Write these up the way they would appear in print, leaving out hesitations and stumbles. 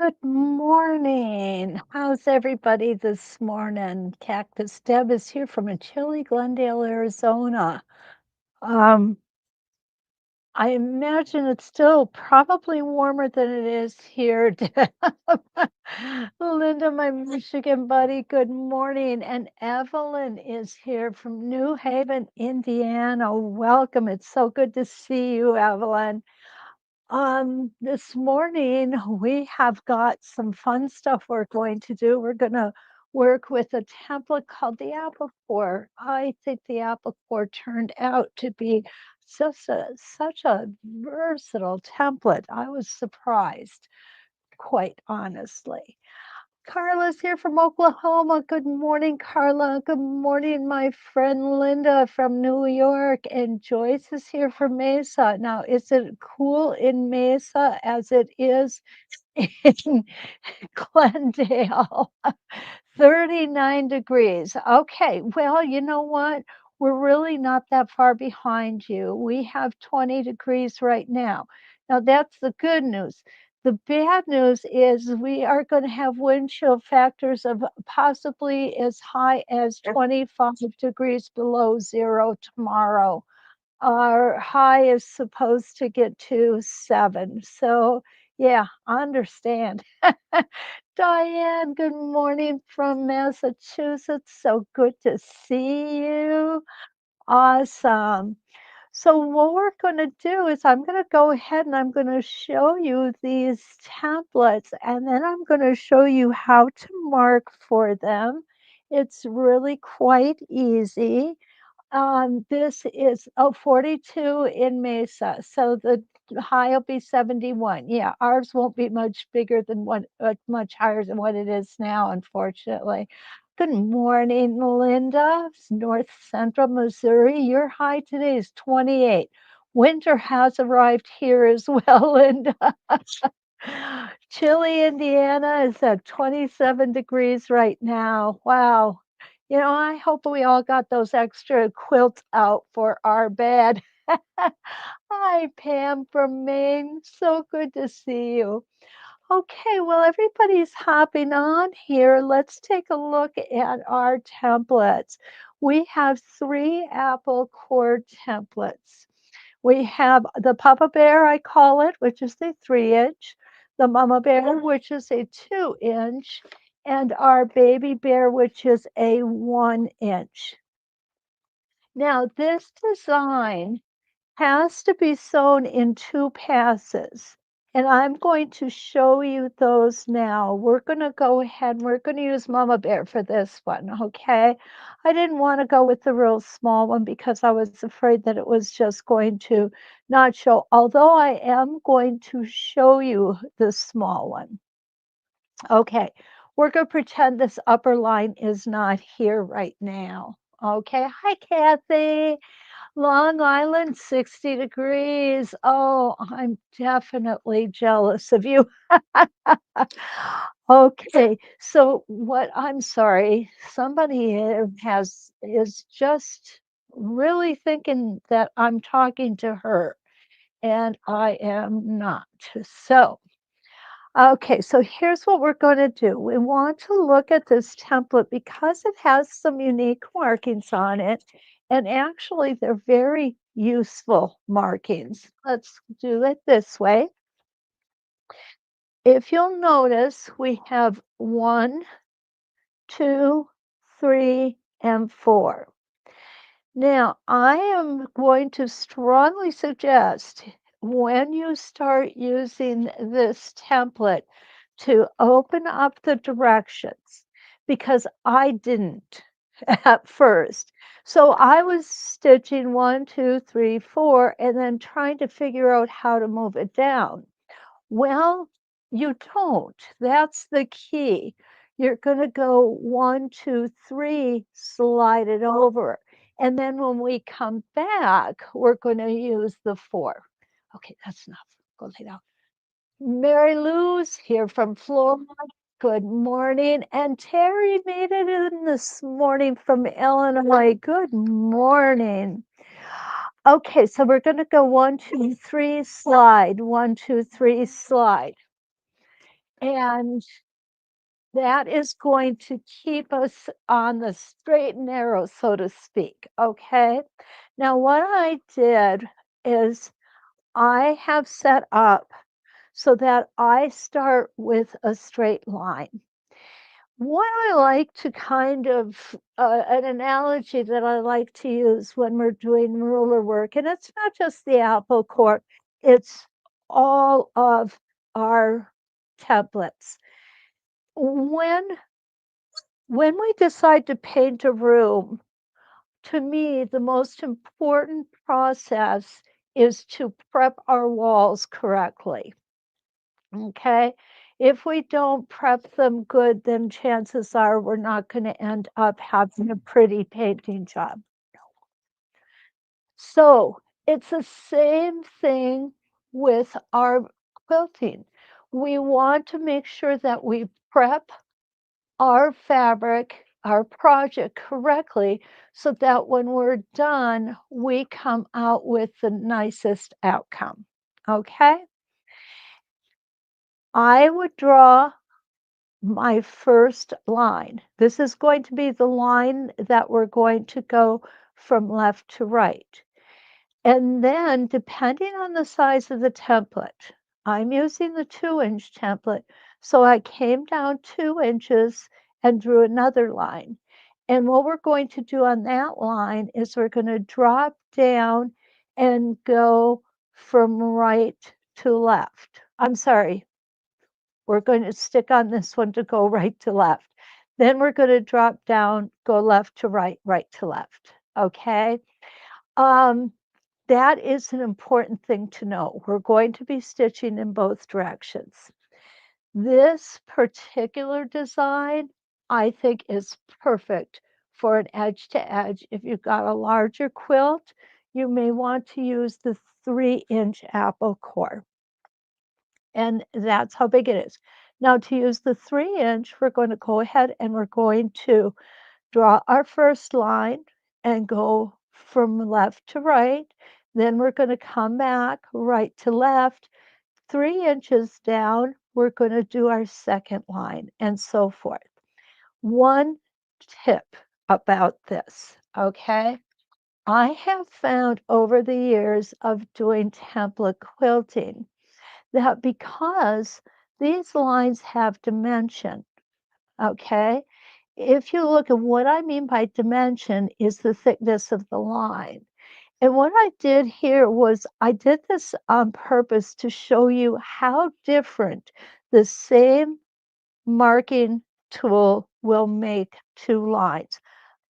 Good morning. How's everybody this morning? Cactus Deb is here from a chilly Glendale, Arizona. Um, I imagine it's still probably warmer than it is here. Deb. Linda, my Michigan buddy, good morning. And Evelyn is here from New Haven, Indiana. Welcome. It's so good to see you, Evelyn. This morning we have got some fun stuff we're going to do. We're going to work with a template called the Apple Core. I think the Apple Core turned out to be such a versatile template. I was surprised, quite honestly. Carla's here from Oklahoma. Good morning, Carla. Good morning, my friend Linda from New York. And Joyce is here from Mesa. Now, is it cool in Mesa as it is in Glendale? 39 degrees. Okay, well, you know what? We're really not that far behind you. We have 20 degrees right now. Now, that's the good news. The bad news is we are going to have wind chill factors of possibly as high as 25 degrees below zero tomorrow. Our high is supposed to get to 7. So, yeah, I understand. Diane, good morning from Massachusetts. So good to see you. Awesome. So what we're going to do is I'm going to go ahead and I'm going to show you these templates and then I'm going to show you how to mark for them. It's really quite easy. This is 42 in Mesa, so the high will be 71. Yeah, ours won't be much bigger than what, much higher than what it is now, unfortunately. Good morning, Linda. It's North Central Missouri. Your high today is 28. Winter has arrived here as well, Linda. Chile, Indiana is at 27 degrees right now. Wow. You know, I hope we all got those extra quilts out for our bed. Hi, Pam from Maine. So good to see you. Okay, well, everybody's hopping on here. Let's take a look at our templates. We have 3 Apple Core templates. We have the Papa Bear, I call it, which is the 3-inch, the Mama Bear, which is a 2-inch, and our Baby Bear, which is a 1-inch. Now, this design has to be sewn in 2 passes. And I'm going to show you those now. We're going to go ahead and we're going to use Mama Bear for this one, okay? I didn't want to go with the real small one because I was afraid that it was just going to not show, although I am going to show you the small one. Okay, we're going to pretend this upper line is not here right now. Okay, hi, Kathy. Long Island, 60 degrees. Oh, I'm definitely jealous of you. Okay, so what I'm sorry, somebody is just really thinking that I'm talking to her, and I am not. So, okay, so here's what we're going to do. We want to look at this template because it has some unique markings on it. And actually, they're very useful markings. Let's do it this way. If you'll notice, we have 1, 2, 3, and 4. Now, I am going to strongly suggest when you start using this template to open up the directions because I didn't at first. So I was stitching 1, 2, 3, 4, and then trying to figure out how to move it down. Well, you don't. That's the key. You're going to go 1, 2, 3, slide it over. And then when we come back, we're going to use the 4. Okay, that's enough. Go lay down. Mary Lou's here from Florida. Good morning. And Terry made it in this morning from Illinois. Good morning. Okay, so we're going to go 1, 2, 3, slide. 1, 2, 3, slide. And that is going to keep us on the straight and narrow, so to speak, okay? Now what I did is I have set up so that I start with a straight line. What I like to kind of an analogy that I like to use when we're doing ruler work, and it's not just the apple core, it's all of our templates. When when we decide to paint a room, to me, the most important process is to prep our walls correctly. Okay? If we don't prep them good, then chances are we're not going to end up having a pretty painting job. So it's the same thing with our quilting. We want to make sure that we prep our fabric, our project correctly so that when we're done, we come out with the nicest outcome. Okay? I would draw my first line. This is going to be the line that we're going to go from left to right. And then depending on the size of the template, I'm using the 2-inch template, so I came down 2 inches and drew another line. And what we're going to do on that line is we're going to drop down and go from right to left. I'm sorry, we're going to stick on this one to go right to left. Then we're going to drop down, go left to right, right to left. Okay. Um, that is an important thing to know. We're going to be stitching in both directions. This particular design, I think, is perfect for an edge to edge. If you've got a larger quilt, you may want to use the 3-inch apple core. And that's how big it is. Now to use the 3-inch, we're going to go ahead and we're going to draw our first line and go from left to right. Then we're going to come back right to left. 3 inches down, we're going to do our second line and so forth. One tip about this, okay? I have found over the years of doing template quilting that because these lines have dimension, okay? If you look at what I mean by dimension is the thickness of the line. And what I did here was I did this on purpose to show you how different the same marking tool will make two lines.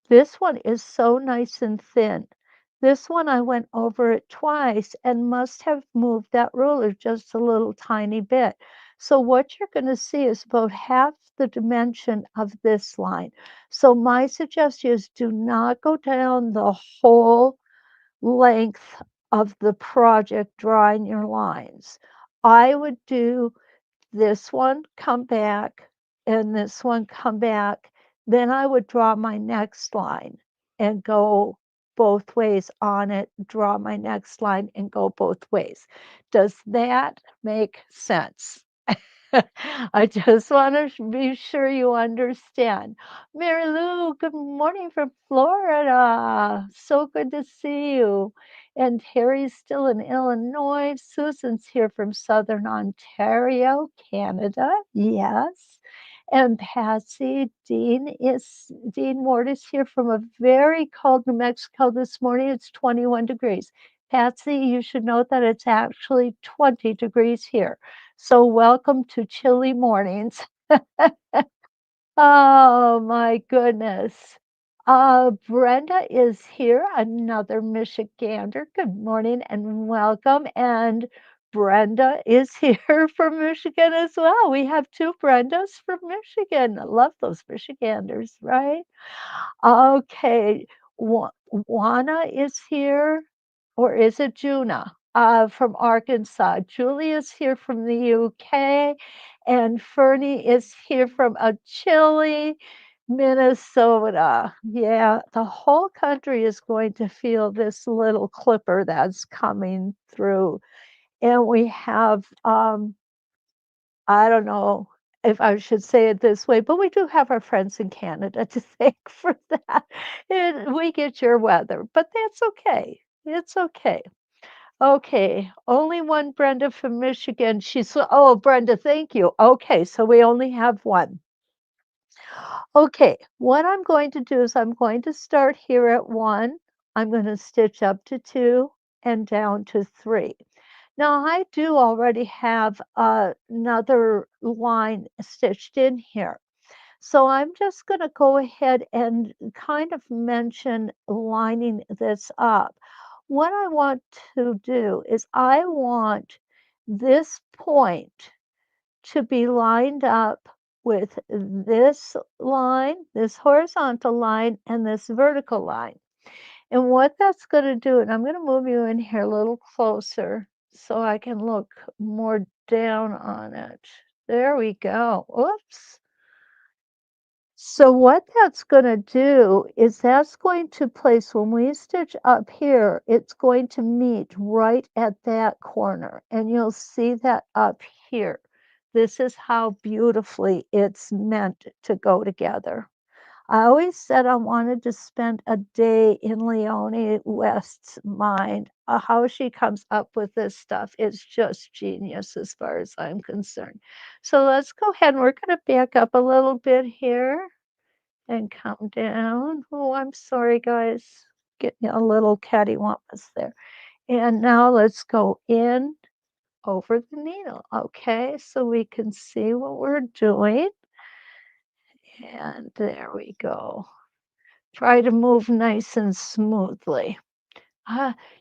This one is so nice and thin. This one I went over it twice and must have moved that ruler just a little tiny bit. So what you're going to see is about half the dimension of this line. So my suggestion is do not go down the whole length of the project drawing your lines. I would do this one, come back, and this one, come back. Then I would draw my next line and go both ways on it, draw my next line and go both ways. Does that make sense? I just want to be sure you understand. Mary Lou, good morning from Florida. So good to see you. And Terry's still in Illinois. Susan's here from Southern Ontario, Canada. Yes. And Patsy, Dean Ward is here from a very cold New Mexico this morning. It's 21 degrees. Patsy, you should note that it's actually 20 degrees here. So welcome to chilly mornings. Oh my goodness. Brenda is here, another Michigander. Good morning and welcome. And Brenda is here from Michigan as well. We have two Brendas from Michigan. I love those Michiganders, right? Okay. Juana is here, or is it Juna? From Arkansas. Julie is here from the UK, and Fernie is here from a chilly Minnesota. Yeah, the whole country is going to feel this little clipper that's coming through. And we have, I don't know, if I should say it this way, but we do have our friends in Canada to thank for that. And we get your weather, but that's okay. It's okay. Okay, only one Brenda from Michigan. Oh, Brenda, thank you. Okay, so we only have one. Okay, what I'm going to do is I'm going to start here at 1. I'm going to stitch up to 2 and down to 3. Now, I do already have another line stitched in here. So I'm just going to go ahead and kind of mention lining this up. What I want to do is I want this point to be lined up with this line, this horizontal line, and this vertical line. And what that's going to do, and I'm going to move you in here a little closer so I can look more down on it. There we go. Oops. So what that's going to do is that's going to place, when we stitch up here, it's going to meet right at that corner. And you'll see that up here. This is how beautifully it's meant to go together. I always said I wanted to spend a day in Leonie West's mind. How she comes up with this stuff is just genius as far as I'm concerned. So let's go ahead and we're going to back up a little bit here and come down. Oh, I'm sorry, guys. Getting a little cattywampus there. And now let's go in over the needle. Okay, so we can see what we're doing. And there we go. Try to move nice and smoothly.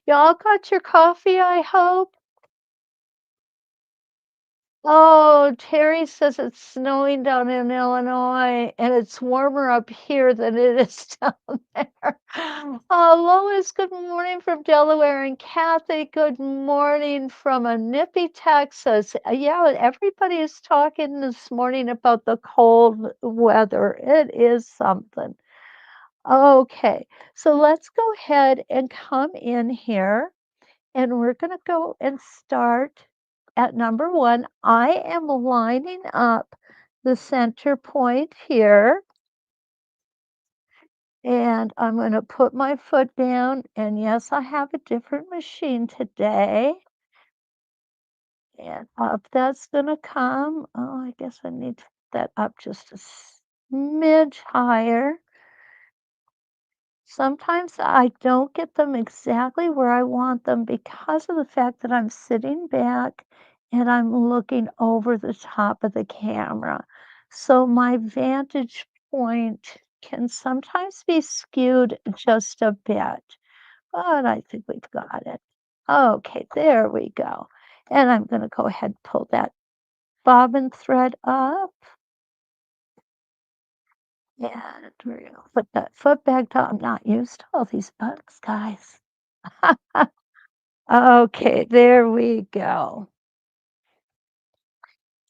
Y'all got your coffee, I hope? Oh, Terry says it's snowing down in Illinois and it's warmer up here than it is down there. Lois, good morning from Delaware. And Kathy, good morning from a nippy Texas. Yeah, everybody is talking this morning about the cold weather. It is something. Okay, so let's go ahead and come in here and we're going to go and start at number 1. I am lining up the center point here. And I'm going to put my foot down. And yes, I have a different machine today. And up that's going to come. Oh, I guess I need that up just a smidge higher. Sometimes I don't get them exactly where I want them because of the fact that I'm sitting back and I'm looking over the top of the camera. So my vantage point can sometimes be skewed just a bit, but I think we've got it. Okay, there we go. And I'm going to go ahead and pull that bobbin thread up. And we're gonna put that foot back down. I'm not used to all these bugs, guys. Okay, there we go.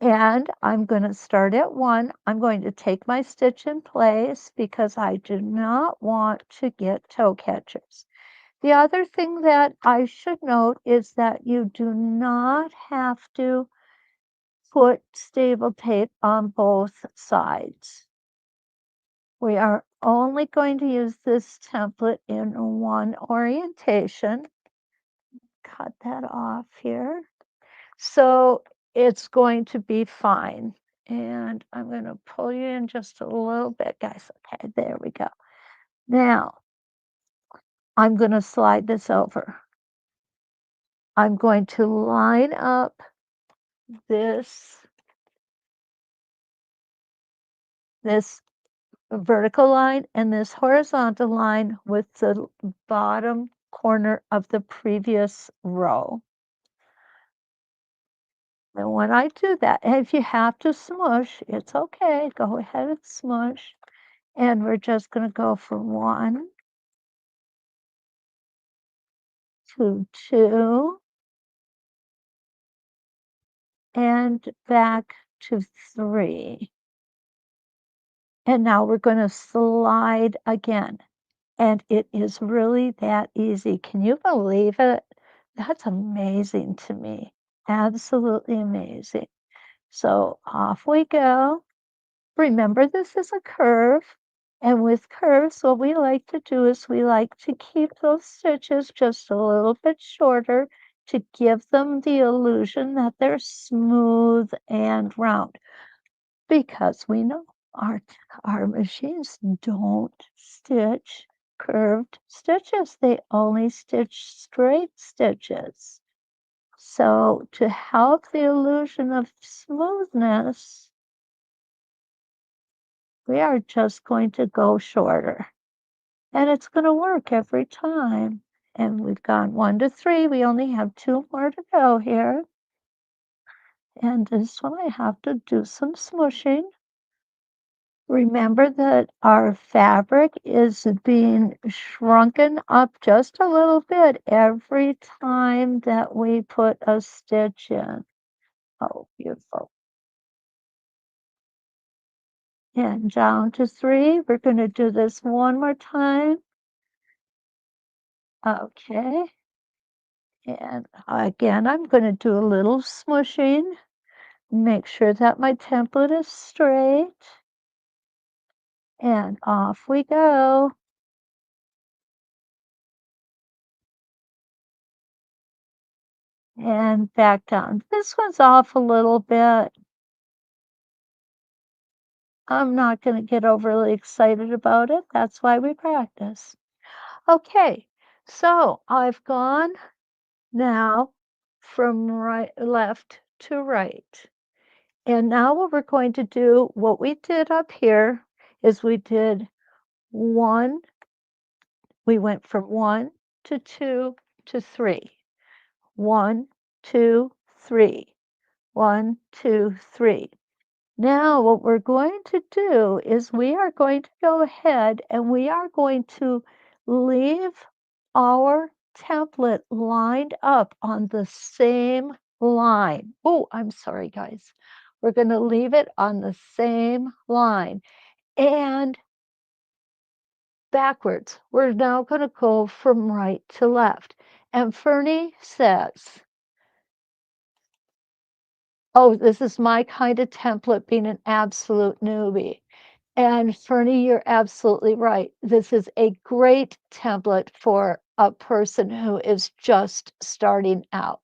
And I'm going to start at 1. I'm going to take my stitch in place because I do not want to get toe catchers. The other thing that I should note is that you do not have to put stable tape on both sides. We are only going to use this template in one orientation. Cut that off here. So it's going to be fine. And I'm going to pull you in just a little bit, guys. Okay, there we go. Now, I'm going to slide this over. I'm going to line up this vertical line and this horizontal line with the bottom corner of the previous row. And when I do that, and if you have to smush, it's okay. Go ahead and smush. And we're just going to go from 1 to 2 and back to 3. And now we're going to slide again. And it is really that easy. Can you believe it? That's amazing to me. Absolutely amazing. So off we go. Remember, this is a curve. And with curves, what we like to do is we like to keep those stitches just a little bit shorter to give them the illusion that they're smooth and round. Because we know our our machines don't stitch curved stitches, they only stitch straight stitches. So to help the illusion of smoothness, we are just going to go shorter. And it's gonna work every time. And we've gone 1 to 3, we only have 2 more to go here. And this one I have to do some smooshing. Remember that our fabric is being shrunken up just a little bit every time that we put a stitch in. Oh, beautiful. And down to 3. We're gonna do this one more time. Okay. And again, I'm gonna do a little smooshing. Make sure that my template is straight. And off we go. And back down. This one's off a little bit. I'm not going to get overly excited about it. That's why we practice. Okay, so I've gone now from left to right. And now what we're going to do, what we did up here is we did 1, we went from 1 to 2 to 3. 1, 2, 3. 1, 2, 3. Now, what we're going to do is we are going to go ahead and we are going to leave our template lined up on the same line. Oh, I'm sorry, guys. We're going to leave it on the same line and backwards. We're now going to go from right to left. And Fernie says, oh, this is my kind of template being an absolute newbie. And Fernie, you're absolutely right. This is a great template for a person who is just starting out.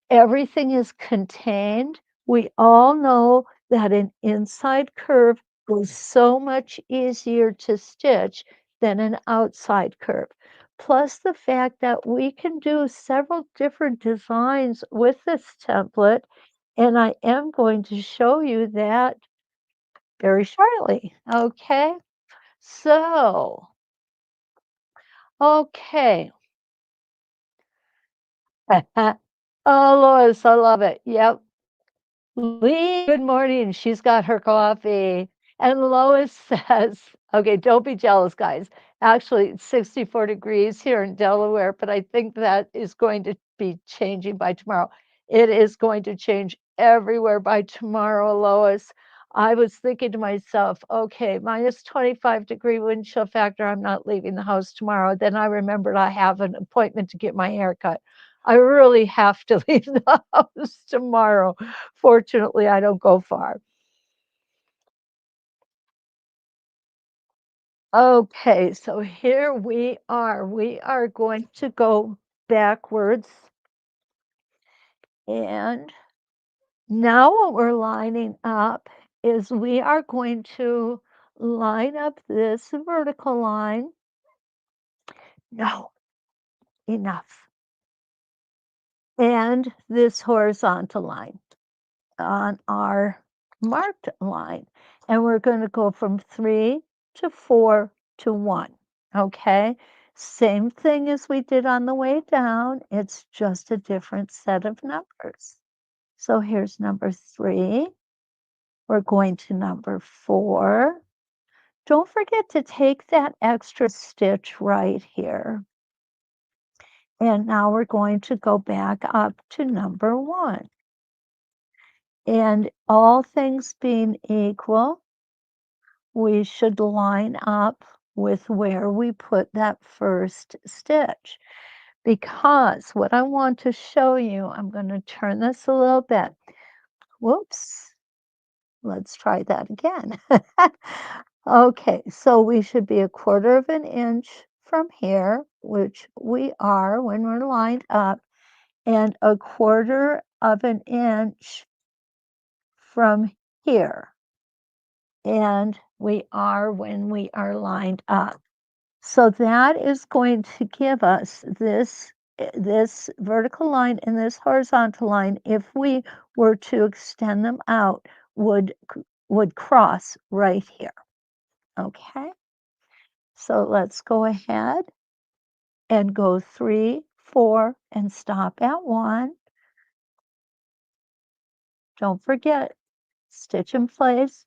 Everything is contained. We all know that an inside curve is so much easier to stitch than an outside curve. Plus the fact that we can do several different designs with this template, and I am going to show you that very shortly. Okay, so, okay. Oh, Lois, I love it. Yep. Lee, good morning. She's got her coffee. And Lois says, okay, don't be jealous, guys. Actually, it's 64 degrees here in Delaware, but I think that is going to be changing by tomorrow. It is going to change everywhere by tomorrow, Lois. I was thinking to myself, okay, minus 25-degree wind chill factor. I'm not leaving the house tomorrow. Then I remembered I have an appointment to get my hair cut. I really have to leave the house tomorrow. Fortunately, I don't go far. Okay, so here we are. We are going to go backwards. And now what we're lining up is we are going to line up this vertical line. No, enough. And this horizontal line on our marked line. And we're going to go from 3 to 4 to 1. Okay. Same thing as we did on the way down. It's just a different set of numbers. So here's number 3. We're going to number 4. Don't forget to take that extra stitch right here. And now we're going to go back up to number 1. And all things being equal, we should line up with where we put that first stitch. Because what I want to show you, I'm going to turn this a little bit. Whoops. Let's try that again. Okay, so we should be 1/4 of an inch from here, which we are when we're lined up, and 1/4 of an inch from here, and we are when we are lined up. So that is going to give us this vertical line and this horizontal line, if we were to extend them out, would cross right here, okay? So let's go ahead and go 3, 4, and stop at 1. Don't forget, stitch in place.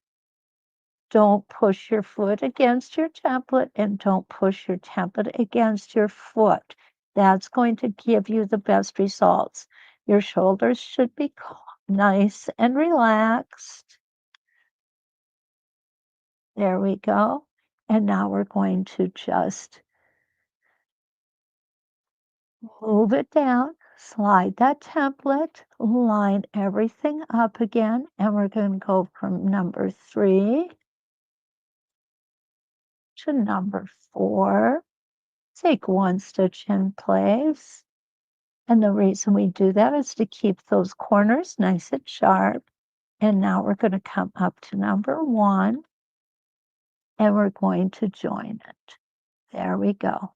Don't push your foot against your template and don't push your template against your foot. That's going to give you the best results. Your shoulders should be nice and relaxed. There we go. And now we're going to just move it down, slide that template, line everything up again, and we're going to go from number 3 to number 4. Take 1 stitch in place. And the reason we do that is to keep those corners nice and sharp. And now we're going to come up to number 1 and we're going to join it. There we go.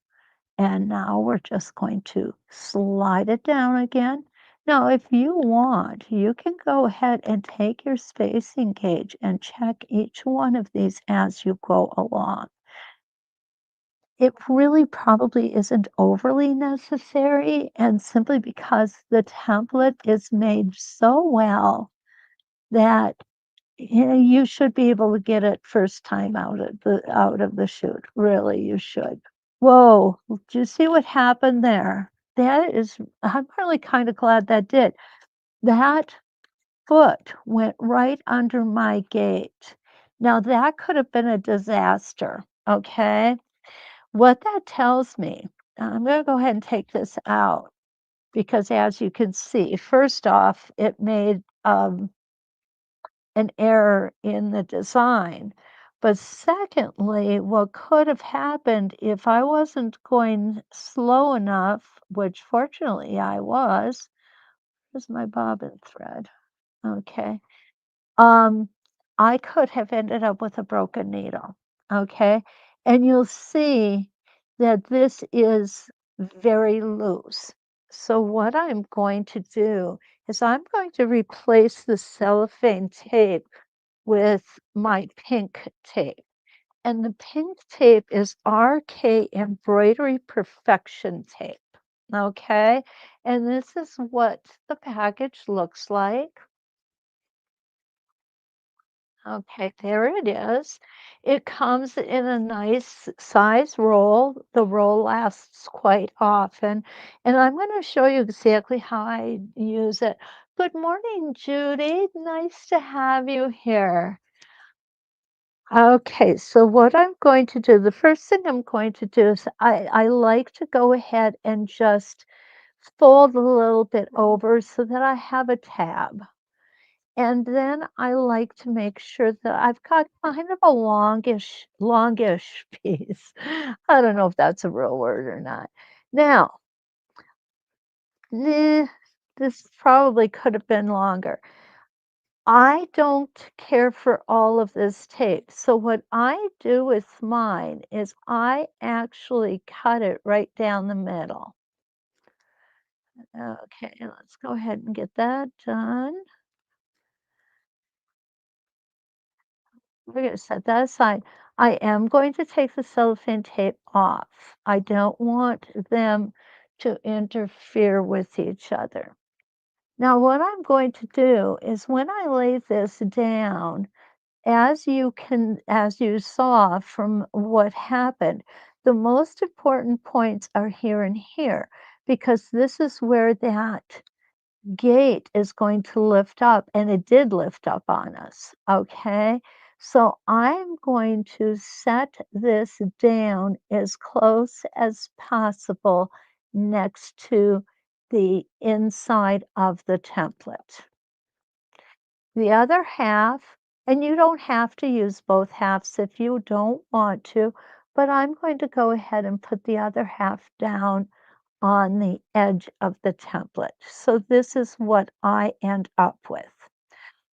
And now we're just going to slide it down again. Now, if you want, you can go ahead and take your spacing gauge and check each one of these as you go along. It really probably isn't overly necessary, and simply because the template is made so well that, you should be able to get it first time out of the chute. Really, you should. Whoa, do you see what happened there? I'm really kinda glad that did. That foot went right under my gate. Now that could have been a disaster, okay? What that tells me, I'm gonna go ahead and take this out because as you can see, first off, it made, an error in the design. But secondly, what could have happened if I wasn't going slow enough, which fortunately I was. Where's my bobbin thread? Okay. Um, I could have ended up with a broken needle, okay? And you'll see that this is very loose. So what I'm going to do is I'm going to replace the cellophane tape with my pink tape. And the pink tape is RK Embroidery Perfection tape, okay? And this is what the package looks like. Okay, there it is. It comes in a nice size roll. The roll lasts quite often, and I'm going to show you exactly how I use it. Good morning, Judy. Nice to have you here. Okay, so what I'm going to do, the first thing I'm going to do is I like to go ahead and just fold a little bit over so that I have a tab. And then I like to make sure that I've got kind of a longish piece. I don't know if that's a real word or not. Now, eh, this probably could have been longer. I don't care for all of this tape. So what I do with mine is I actually cut it right down the middle. Okay, let's go ahead and get that done. We're gonna set that aside. I am going to take the cellophane tape off. I don't want them to interfere with each other. Now, what I'm going to do is when I lay this down, as you saw from what happened, the most important points are here and here, because this is where that gate is going to lift up, and it did lift up on us, okay? So I'm going to set this down as close as possible next to the inside of the template. the other half, and you don't have to use both halves if you don't want to, but I'm going to go ahead and put the other half down on the edge of the template. So this is what I end up with.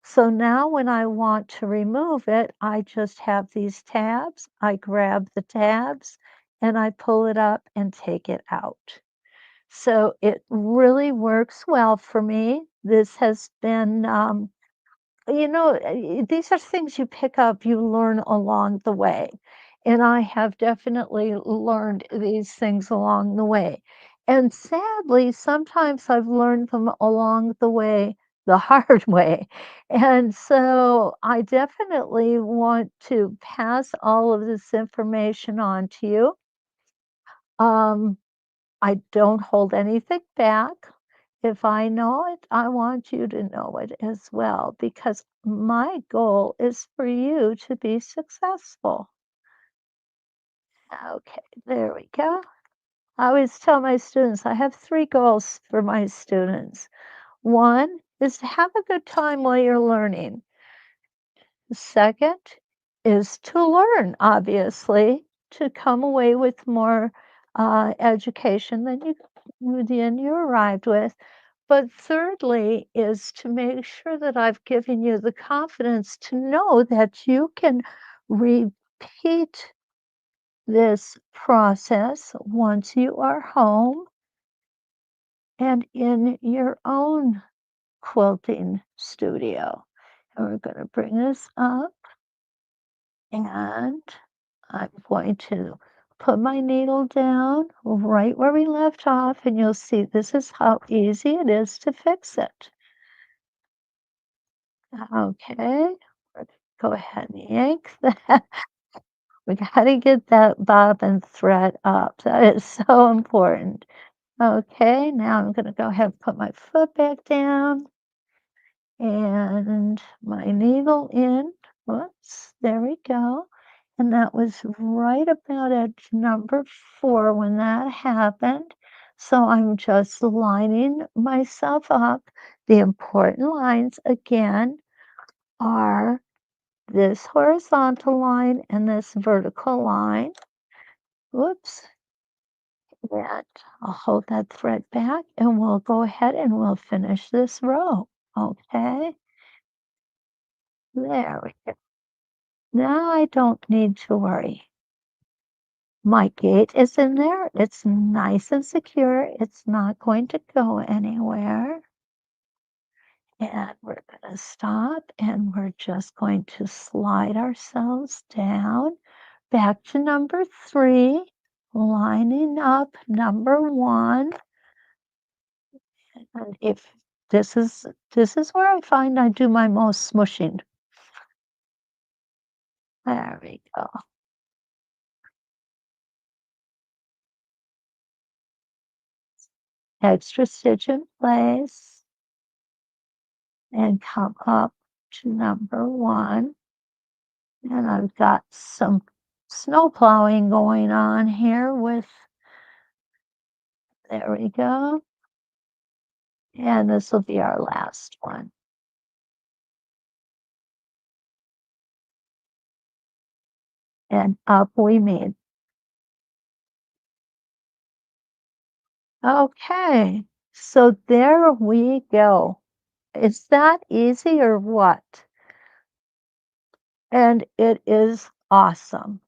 So now when I want to remove it, I just have these tabs. I grab the tabs and I pull it up and take it out. So it really works well for me. This has been, these are things you pick up, you learn along the way. And I have definitely learned these things along the way. And sadly, sometimes I've learned them along the way the hard way. And so I definitely want to pass all of this information on to you. Um, I don't hold anything back. If I know it, I want you to know it as well because my goal is for you to be successful. Okay, there we go. I always tell my students I have three goals for my students. One is to have a good time while you're learning. The second is to learn, obviously, to come away with more education than you arrived with. But thirdly is to make sure that I've given you the confidence to know that you can repeat this process once you are home and in your own quilting studio. And we're going to bring this up and I'm going to put my needle down right where we left off, and you'll see this is how easy it is to fix it. Okay, go ahead and yank that. We gotta get that bobbin thread up. That is so important. Okay, now I'm gonna go ahead and put my foot back down and my needle in. Whoops, there we go. And that was right about at number 4 when that happened. So I'm just lining myself up. The important lines again are this horizontal line and this vertical line. Whoops. And I'll hold that thread back and we'll go ahead and we'll finish this row. Okay, there we go. Now I don't need to worry. My gate is in there. It's nice and secure. It's not going to go anywhere. And we're going to stop and we're just going to slide ourselves down back to number 3, lining up number 1. And if this is where I find I do my most smushing. There we go. Extra stitch in place and come up to number 1. And I've got some snow plowing going on here with, there we go. And this will be our last one. And up we made. Okay, so there we go. Is that easy or what? And it is awesome.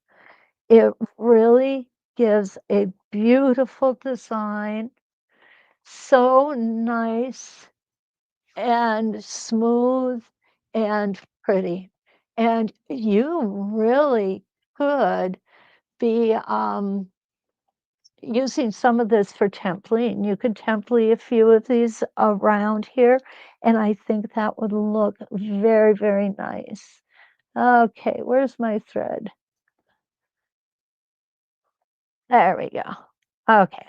It really gives a beautiful design, so nice and smooth and pretty. And you really could be using some of this for templing. You could template a few of these around here, and I think that would look very, very nice. Okay, where's my thread? There we go. Okay.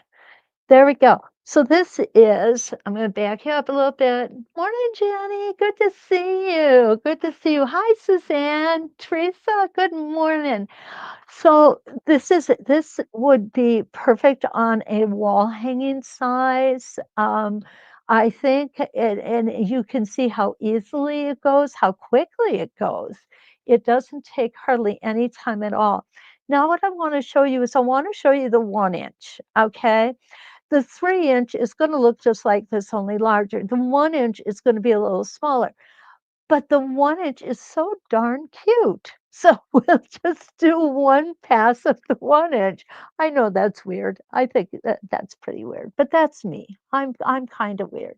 There we go. So this is, I'm going to back you up a little bit. Morning, Jenny. Good to see you. Good to see you. Hi, Suzanne. Teresa, good morning. So this would be perfect on a wall hanging size. I think and you can see how easily it goes, how quickly it goes. It doesn't take hardly any time at all. Now what I wanna show you is I wanna show you the 1 inch, okay? The 3 inch is gonna look just like this, only larger. The 1 inch is gonna be a little smaller. But the 1 inch is so darn cute. So we'll just do 1 pass of the 1 inch. I know that's weird. I think that's pretty weird, but that's me. I'm kinda weird.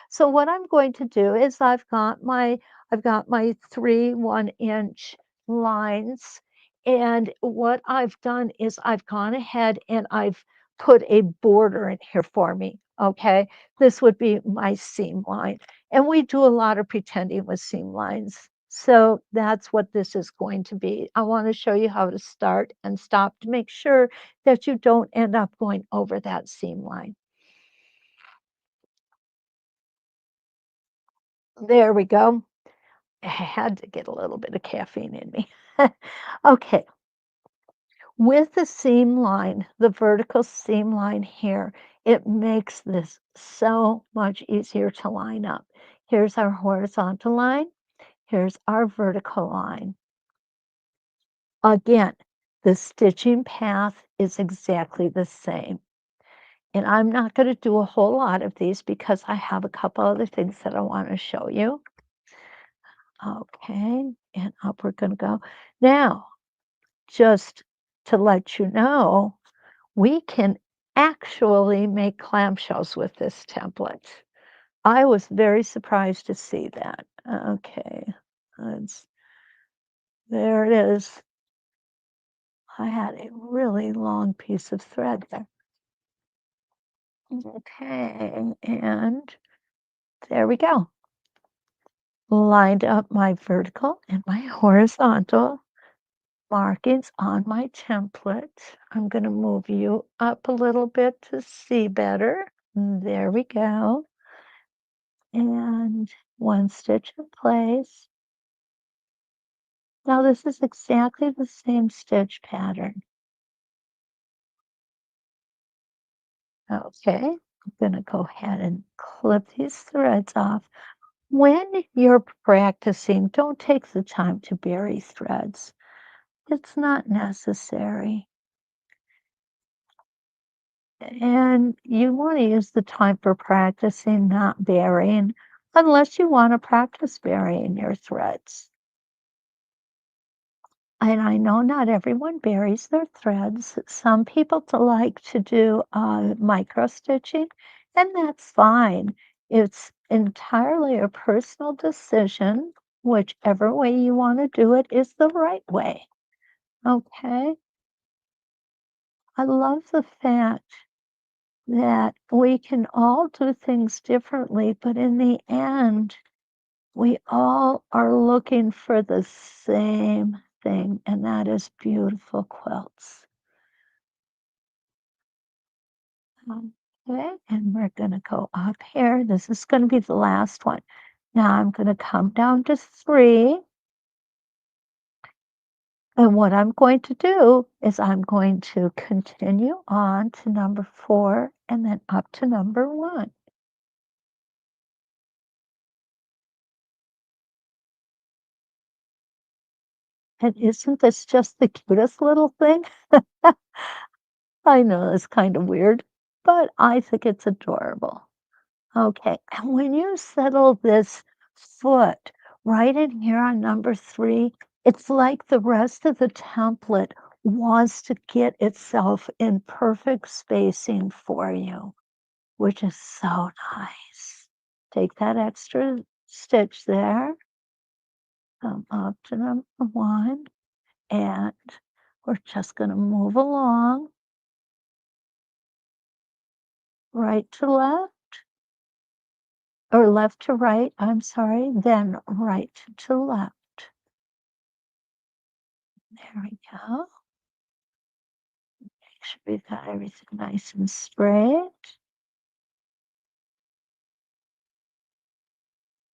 So what I'm going to do is I've got my 3 1-inch lines, and what I've done is I've gone ahead and I've put a border in here for me, okay? This would be my seam line, and we do a lot of pretending with seam lines. So that's what this is going to be. I wanna show you how to start and stop to make sure that you don't end up going over that seam line. There we go. I had to get a little bit of caffeine in me. Okay, with the seam line, the vertical seam line here, it makes this so much easier to line up. Here's our horizontal line, here's our vertical line. Again, the stitching path is exactly the same. And I'm not going to do a whole lot of these because I have a couple other things that I want to show you. Okay, and up we're going to go. Now, just to let you know, we can actually make clamshells with this template. I was very surprised to see that. Okay, let's, there it is. I had a really long piece of thread there. Okay, and there we go. Lined up my vertical and my horizontal markings on my template. I'm going to move you up a little bit to see better. There we go. And one stitch in place. Now this is exactly the same stitch pattern. Okay, I'm going to go ahead and clip these threads off. When you're practicing, don't take the time to bury threads. It's not necessary. And you want to use the time for practicing, not burying, unless you want to practice burying your threads. And I know not everyone buries their threads. Some people like to do micro stitching, and that's fine. It's entirely a personal decision. Whichever way you want to do it is the right way. Okay? I love the fact that we can all do things differently, but in the end, we all are looking for the same thing, and that is beautiful quilts. Okay, and we're going to go up here. This is going to be the last one. Now I'm going to come down to 3. And what I'm going to do is I'm going to continue on to number 4 and then up to number 1. And isn't this just the cutest little thing? I know it's kind of weird, but I think it's adorable. Okay, and when you settle this foot right in here on number 3, it's like the rest of the template wants to get itself in perfect spacing for you, which is so nice. Take that extra stitch there, come up to number 1, and we're just going to move along right to left, or left to right, I'm sorry, then right to left. There we go. Make sure we've got everything nice and straight.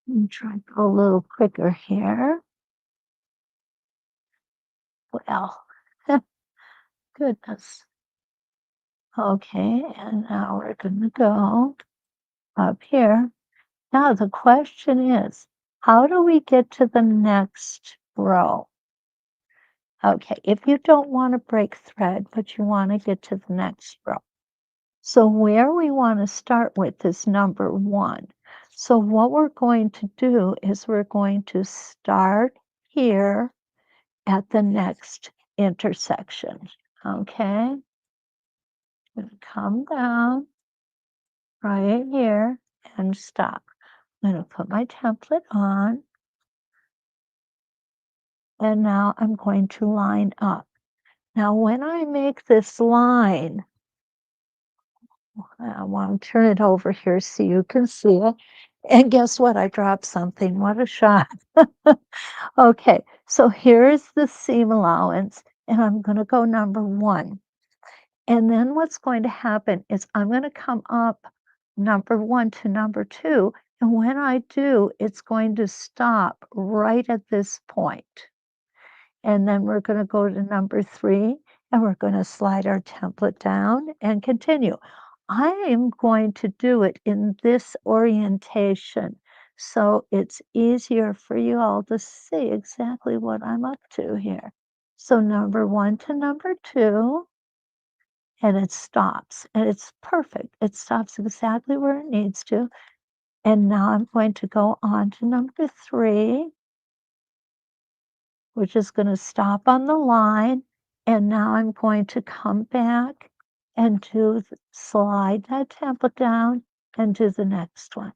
And try to go a little quicker here. Well, goodness. Okay, and now we're gonna go up here. Now the question is, how do we get to the next row? Okay, if you don't want to break thread, but you want to get to the next row. So where we want to start with is number 1. So what we're going to do is we're going to start here at the next intersection. Okay, come down right here and stop. I'm going to put my template on, and now I'm going to line up. Now, when I make this line, I want to turn it over here so you can see it. And guess what? I dropped something. What a shot. Okay, so here's the seam allowance, and I'm going to go number 1. And then what's going to happen is I'm going to come up number 1 to number 2. And when I do, it's going to stop right at this point. And then we're going to go to number 3 and we're going to slide our template down and continue. I am going to do it in this orientation so it's easier for you all to see exactly what I'm up to here. So number 1 to number 2, and it stops, and it's perfect. It stops exactly where it needs to. And now I'm going to go on to number 3, which is going to stop on the line. And now I'm going to come back and slide that template down and do the next one.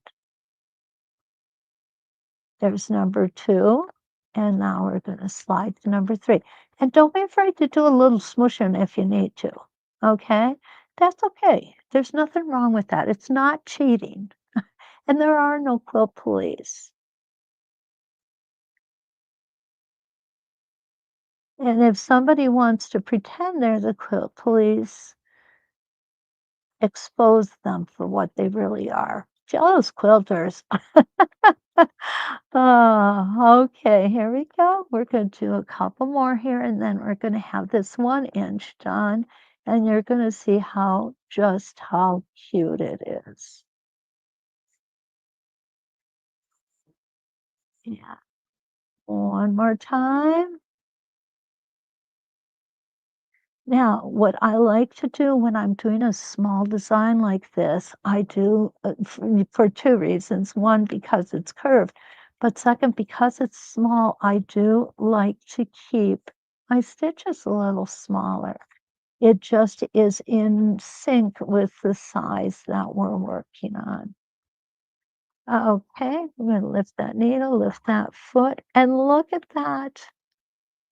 There's number 2. And now we're going to slide to number 3. And don't be afraid to do a little smooshing if you need to. Okay? That's okay. There's nothing wrong with that. It's not cheating. And there are no quilt police. And if somebody wants to pretend they're the quilt police, expose them for what they really are. Jealous quilters. Oh, okay, here we go. We're going to do a couple more here, and then we're going to have this 1 inch done, and you're going to see just how cute it is. Yeah. One more time. Now, what I like to do when I'm doing a small design like this, I do for 2 reasons. One, because it's curved, but second, because it's small, I do like to keep my stitches a little smaller. It just is in sync with the size that we're working on. Okay, we're gonna lift that needle, lift that foot, and look at that.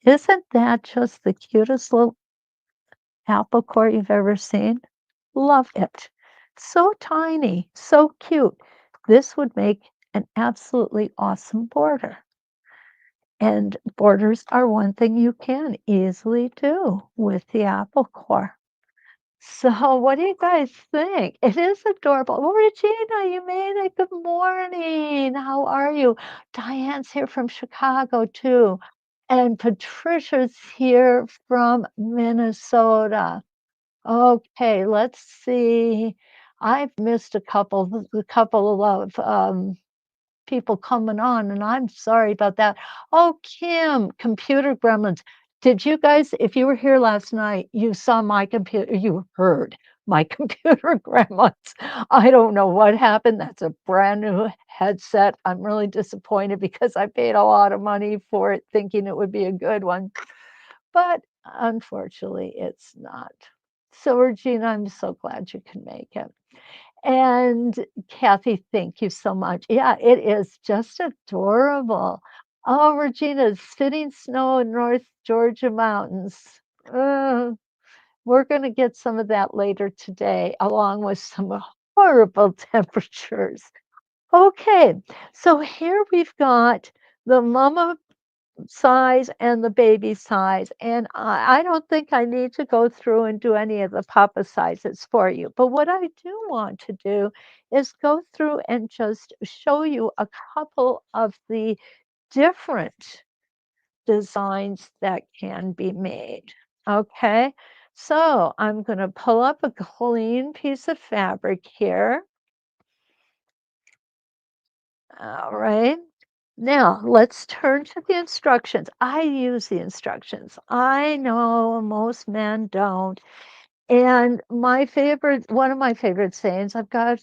Isn't that just the cutest little apple core you've ever seen? Love it. So tiny, so cute. This would make an absolutely awesome border. And borders are one thing you can easily do with the apple core. So what do you guys think? It is adorable. Well, Regina, you made it. Good morning. How are you? Diane's here from Chicago too. And Patricia's here from Minnesota. Okay, let's see. I've missed a couple of people coming on, and I'm sorry about that. Oh, Kim, computer gremlins. Did you guys, if you were here last night, you saw my computer, you heard my computer gremlins. I don't know what happened. That's a brand new headset. I'm really disappointed because I paid a lot of money for it, thinking it would be a good one. But unfortunately, it's not. So, Regina, I'm so glad you can make it. And Kathy, thank you so much. Yeah, it is just adorable. Oh, Regina, it's fitting snow in North Georgia mountains. Uh, we're going to get some of that later today, along with some horrible temperatures. Okay, so here we've got the mama size and the baby size. And I don't think I need to go through and do any of the papa sizes for you. But what I do want to do is go through and just show you a couple of the different designs that can be made. Okay, so I'm going to pull up a clean piece of fabric here. All right. Now let's turn to the instructions. I use the instructions. I know most men don't. And my favorite, one of my favorite sayings, I've got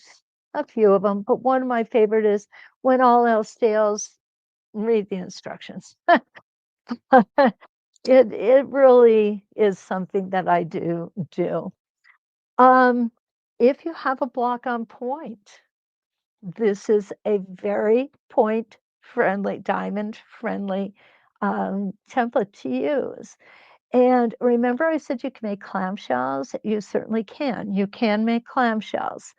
a few of them, but one of my favorite is when all else fails, read the instructions. It really is something that I do. Um, if you have a block on point, this is a very point friendly, diamond friendly template to use. And remember, I said you can make clamshells? You certainly can. You can make clamshells.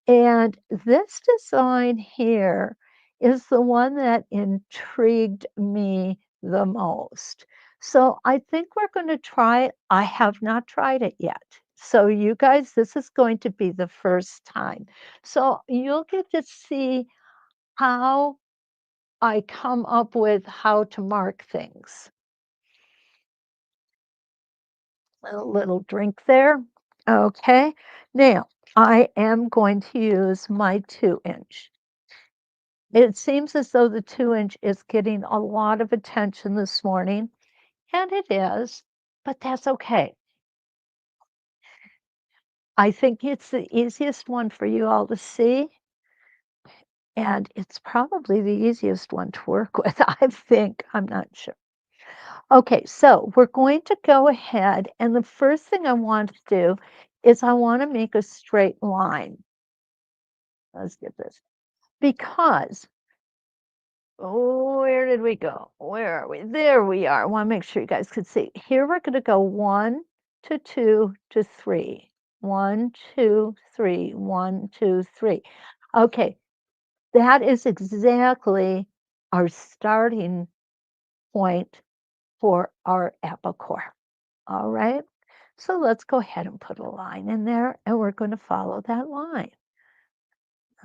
And this design here is the one that intrigued me the most. So I think we're going to try it. I have not tried it yet. So you guys, this is going to be the first time. So you'll get to see how I come up with how to mark things. A little drink there. Okay. Now I am going to use my 2 inch. It seems as though the 2 inch is getting a lot of attention this morning, and it is, but that's okay. I think it's the easiest one for you all to see, and it's probably the easiest one to work with, I think. I'm not sure. Okay, so we're going to go ahead, and the first thing I want to do is I want to make a straight line. Let's get this. Because oh, where did we go? Where are we? There we are. I want to make sure you guys can see. Here we're going to go 1 to 2 to 3. 1, 2, 3, 1, 2, 3. Okay, that is exactly our starting point for our apple core. All right, so let's go ahead and put a line in there, and we're going to follow that line.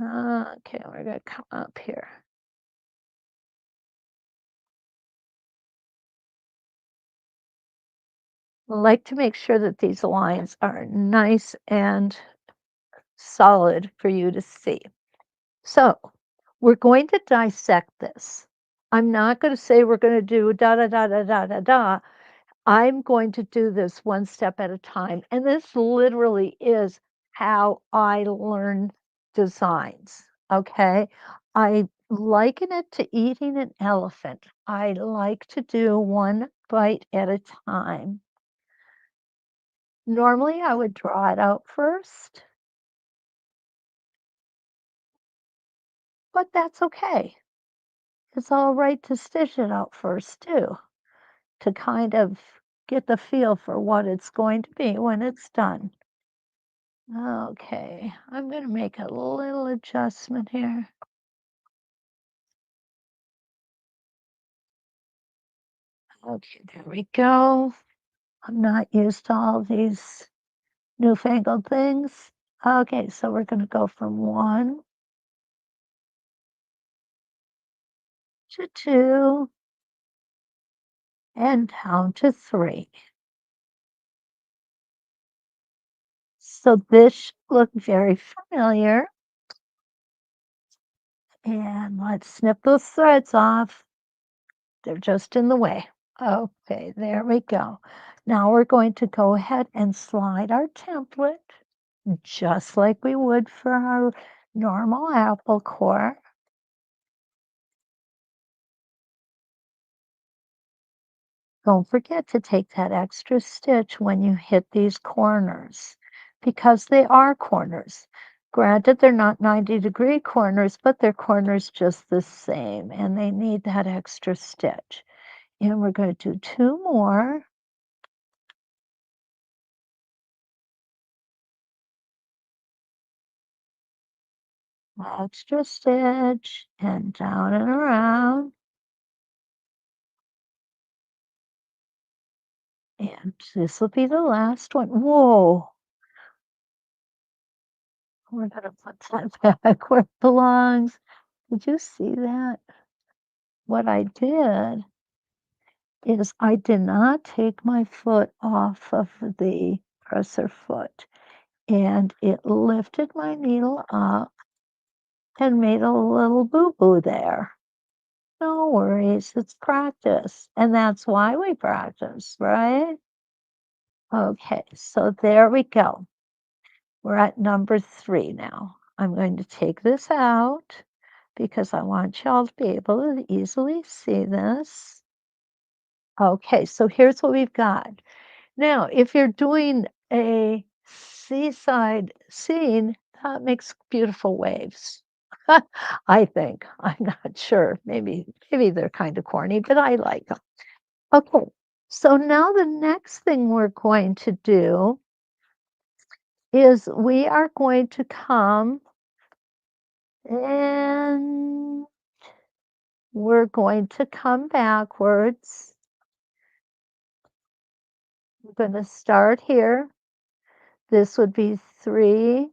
Okay, we're going to come up here. Like to make sure that these lines are nice and solid for you to see. So we're going to dissect this. I'm not going to say we're going to do da da da da da da da. I'm going to do this one step at a time. And this literally is how I learn designs. Okay. I liken it to eating an elephant. I like to do one bite at a time. Normally, I would draw it out first, but that's okay. It's all right to stitch it out first too, to kind of get the feel for what it's going to be when it's done. Okay, I'm going to make a little adjustment here. Okay, there we go. I'm not used to all these newfangled things. Okay, so we're going to go from 1 to 2 and down to 3. So this should look very familiar. And let's snip those threads off. They're just in the way. Okay, there we go. Now we're going to go ahead and slide our template just like we would for our normal apple core. Don't forget to take that extra stitch when you hit these corners because they are corners. Granted, they're not 90-degree corners, but they're corners just the same, and they need that extra stitch. And we're going to do 2 more. Extra stitch and down and around. And this will be the last one. Whoa. We're gonna put that back where it belongs. Did you see that? What I did is I did not take my foot off of the presser foot, and it lifted my needle up and made a little boo-boo there. No worries, it's practice, and that's why we practice, right? Okay, so there we go. We're at number 3 now. I'm going to take this out because I want y'all to be able to easily see this. Okay, so here's what we've got. Now, if you're doing a seaside scene, that makes beautiful waves. I think. I'm not sure. Maybe they're kind of corny, but I like them. Okay, so now the next thing we're going to do is we are going to come and we're going to come backwards. We're going to start here. This would be 3,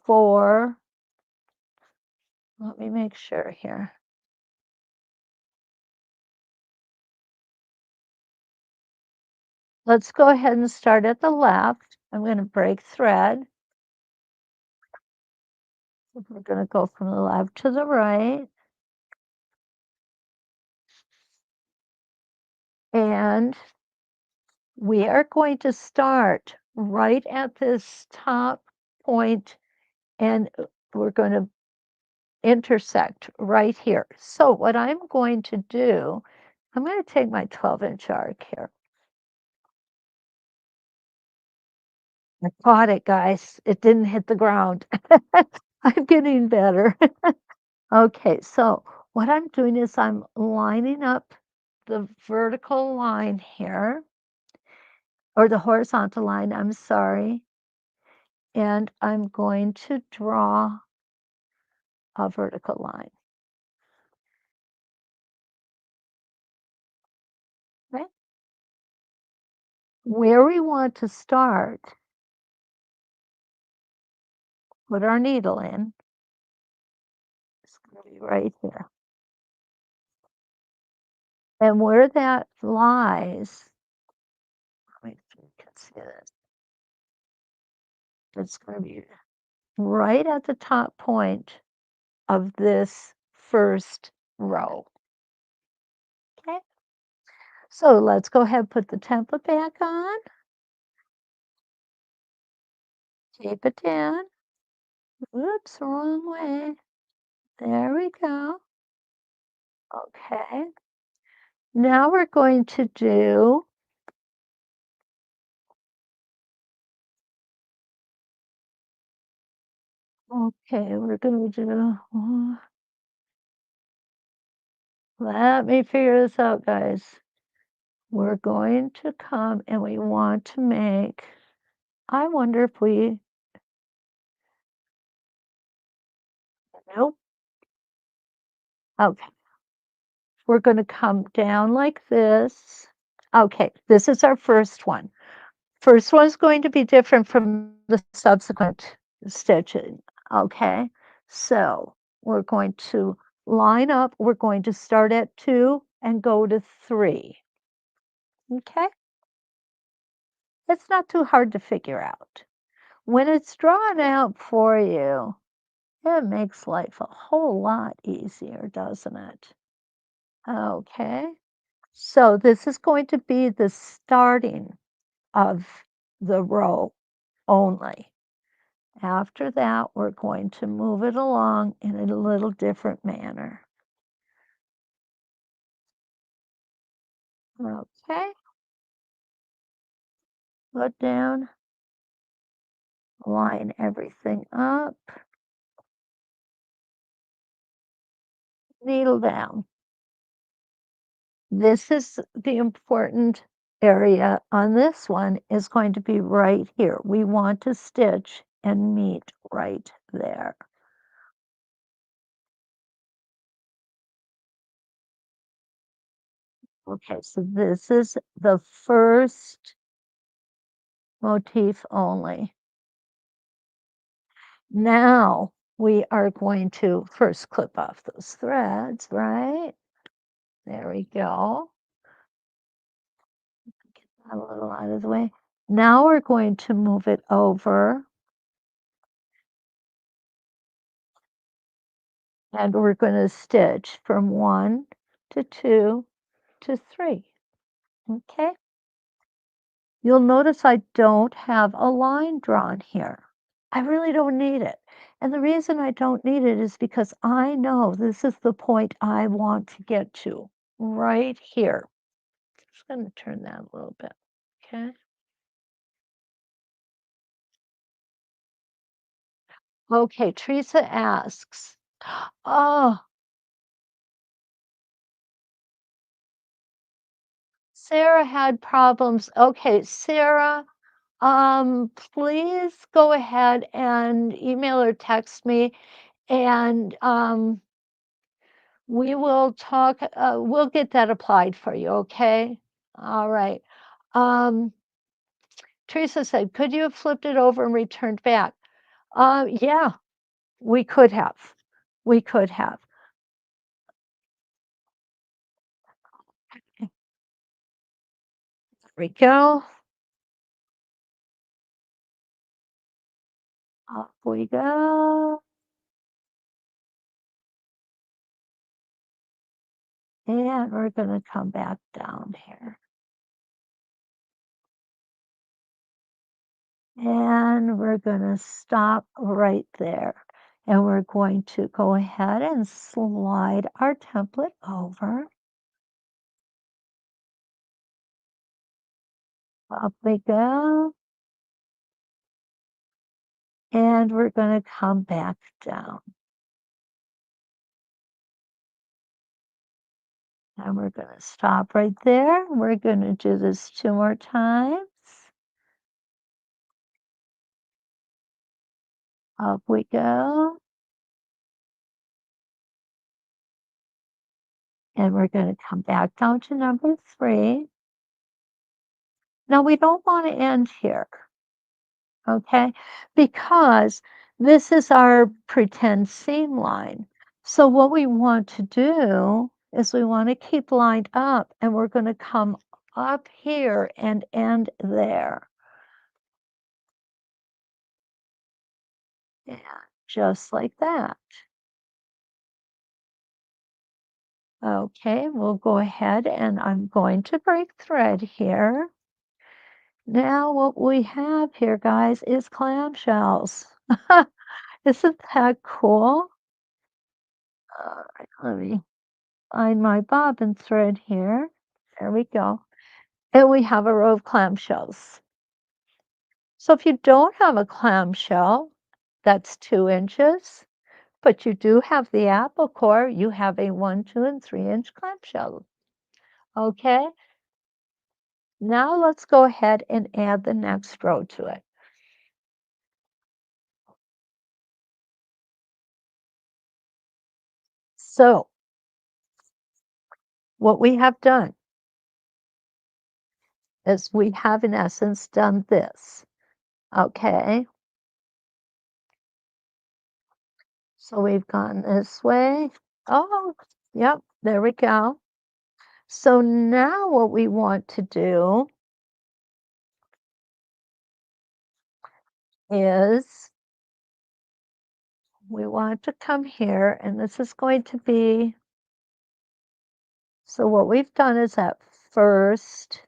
4. Let me make sure here. Let's go ahead and start at the left. I'm going to break thread. We're going to go from the left to the right. And we are going to start right at this top point, and we're going to intersect right here. So what I'm going to do, I'm going to take my 12-inch arc here. I caught it, guys. It didn't hit the ground. I'm getting better. Okay, so what I'm doing is I'm lining up the vertical line here, or the horizontal line, I'm sorry, and I'm going to draw a vertical line. Right? Where we want to start, put our needle in. It's going to be right here. And where that lies, let me see if you can see this. It's going to be right at the top point of this first row. Okay. So let's go ahead and put the template back on. Tape it down. Whoops, wrong way. There we go. Okay. Now we're going to do okay, we're going to do let me figure this out, guys. We're going to come and we want to make I wonder if we nope. Okay. We're going to come down like this. Okay, this is our first one. First one's going to be different from the subsequent stitching. Okay, so we're going to line up. We're going to start at 2 and go to 3. Okay, it's not too hard to figure out. When it's drawn out for you, it makes life a whole lot easier, doesn't it? Okay. So this is going to be the starting of the row only. After that, we're going to move it along in a little different manner. Okay. Put down, line everything up, needle down. This is the important area on this one is going to be right here. We want to stitch and meet right there. Okay, so this is the first motif only. Now we are going to first clip off those threads, right? There we go. Get that a little out of the way. Now we're going to move it over And we're going to stitch from 1 to 2 to 3. Okay? You'll notice I don't have a line drawn here. I really don't need it. And the reason I don't need it is because I know this is the point I want to get to right here. Just going to turn that a little bit. Okay. Okay, Teresa asks, oh, Sarah had problems. Okay, Sarah, please go ahead and email or text me, and we will talk. We'll get that applied for you. Okay. All right. Um, Teresa said, could you have flipped it over and returned back? Yeah, we could have. We could have. There we go. Up we go. And we're going to come back down here. And we're going to stop right there. And we're going to go ahead and slide our template over. Up we go. And we're going to come back down. And we're going to stop right there. We're going to do this 2 more times. Up we go. And we're going to come back down to number 3. Now we don't want to end here, okay? Because this is our pretend seam line. So what we want to do is we want to keep lined up, and we're going to come up here and end there. And just like that. Okay, we'll go ahead and I'm going to break thread here. Now what we have here, guys, is clamshells. Isn't that cool? All right, let me find my bobbin thread here. There we go. And we have a row of clamshells. So if you don't have a clamshell, that's 2 inches, but you do have the apple core, you have a 1, 2, and 3-inch clamshell. Okay? Now let's go ahead and add the next row to it. So what we have done is we have in essence done this. Okay? So we've gone this way. Oh, yep, there we go. So now what we want to do is we want to come here, and this is going to be, so what we've done is at first,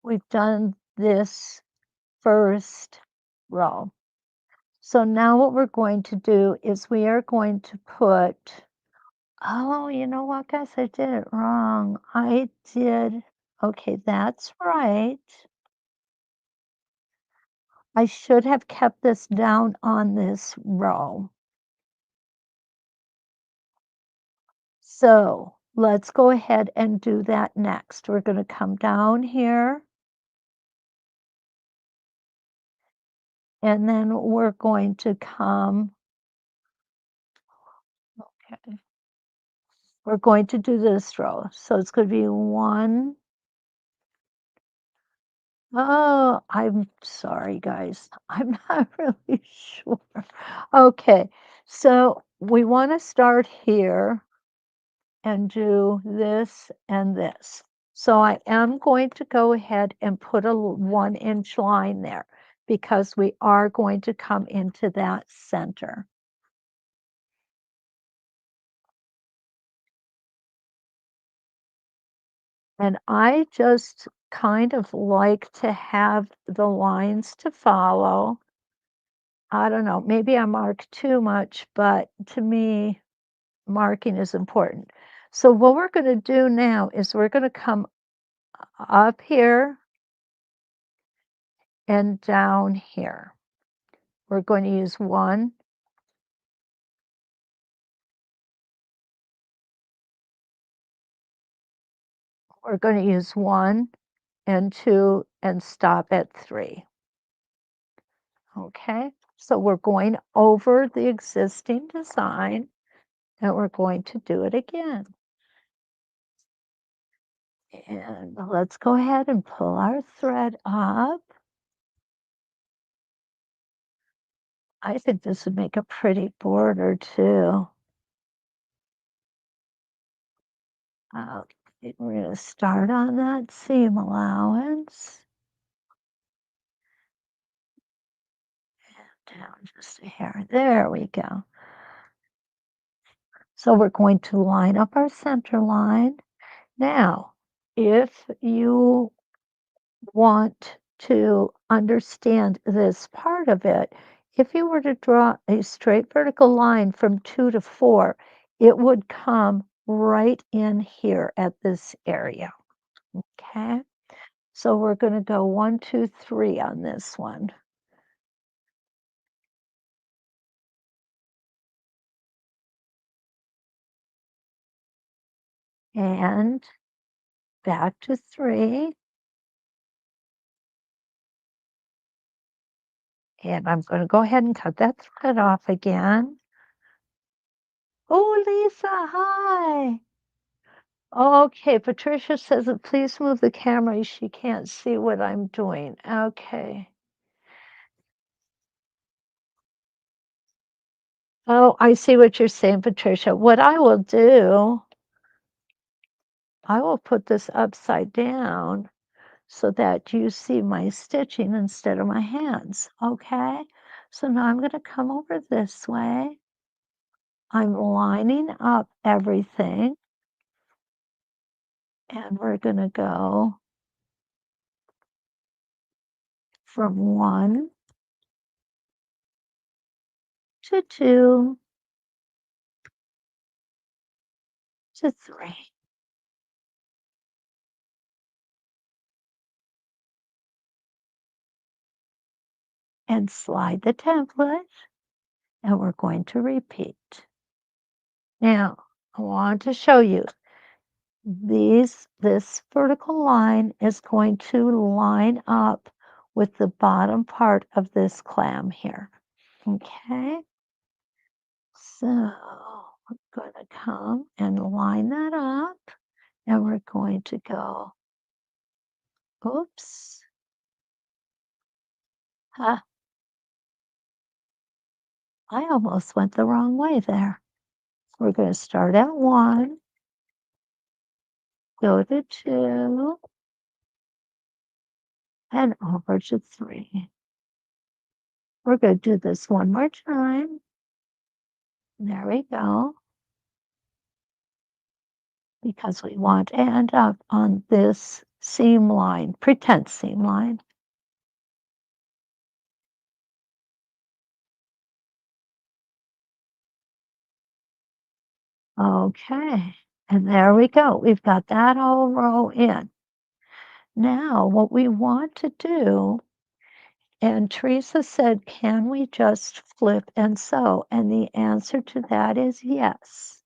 we've done this first row. So now what we're going to do is we are going to put, oh, you know what, guys, I did it wrong. I did, okay, that's right. I should have kept this down on this row. So let's go ahead and do that next. We're going to come down here. And then we're going to come, okay, we're going to do this row. So it's going to be 1. Oh, I'm sorry, guys. I'm not really sure. Okay, so we want to start here and do this and this. So I am going to go ahead and put a 1-inch line there. because we are going to come into that center. And I just kind of like to have the lines to follow. I don't know, maybe I mark too much, but to me, marking is important. So what we're gonna do now is we're gonna come up here and down here. We're going to use 1, we're gonna use 1 and 2 and stop at 3. Okay, so we're going over the existing design and we're going to do it again. And let's go ahead and pull our thread up. I think this would make a pretty border too. Okay, we're going to start on that seam allowance. Down just a hair. There we go. So we're going to line up our center line. Now, if you want to understand this part of it, if you were to draw a straight vertical line from 2 to 4, it would come right in here at this area. Okay, so we're going to go 1, 2, 3 on this one. And back to 3. And I'm going to go ahead and cut that thread off again. Oh, Lisa, hi. Okay, Patricia says that please move the camera. She can't see what I'm doing. Okay. Oh, I see what you're saying, Patricia. What I will do, I will put this upside down so that you see my stitching instead of my hands. Okay. So now I'm going to come over this way. I'm lining up everything. And we're going to go from 1 to 2 to 3. And slide the template, and we're going to repeat. Now, I want to show you this vertical line is going to line up with the bottom part of this clam here. Okay, so we're going to come and line that up, and we're going to go, oops, huh, I almost went the wrong way there. We're going to start at 1, go to 2, and over to 3. We're going to do this one more time. There we go. Because we want to end up on this seam line, pretend seam line. Okay, and there we go. We've got that whole row in. Now, what we want to do, and Teresa said, can we just flip and sew? And the answer to that is yes.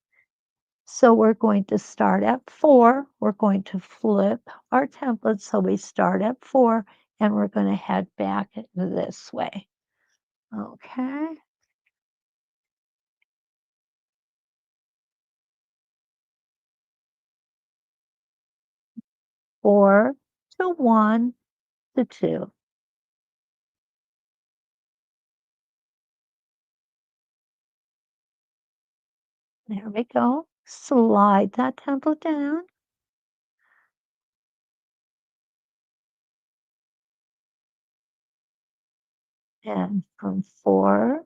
So we're going to start at 4. We're going to flip our template. So we start at 4 and we're going to head back this way. Okay. 4 to 1 to 2. There we go. Slide that template down. And from 4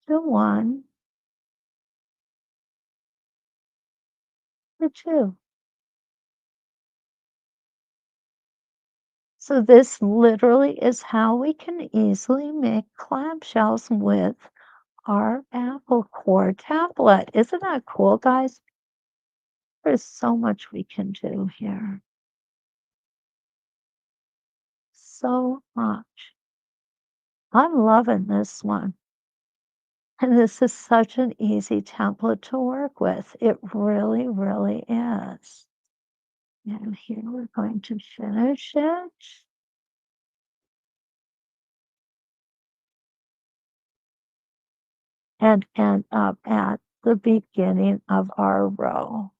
to 1 to 2. So this literally is how we can easily make clamshells with our apple core tablet. Isn't that cool, guys? There's so much we can do here. So much. I'm loving this one. And this is such an easy template to work with. It really, really is. And here we're going to finish it. And end up at the beginning of our row.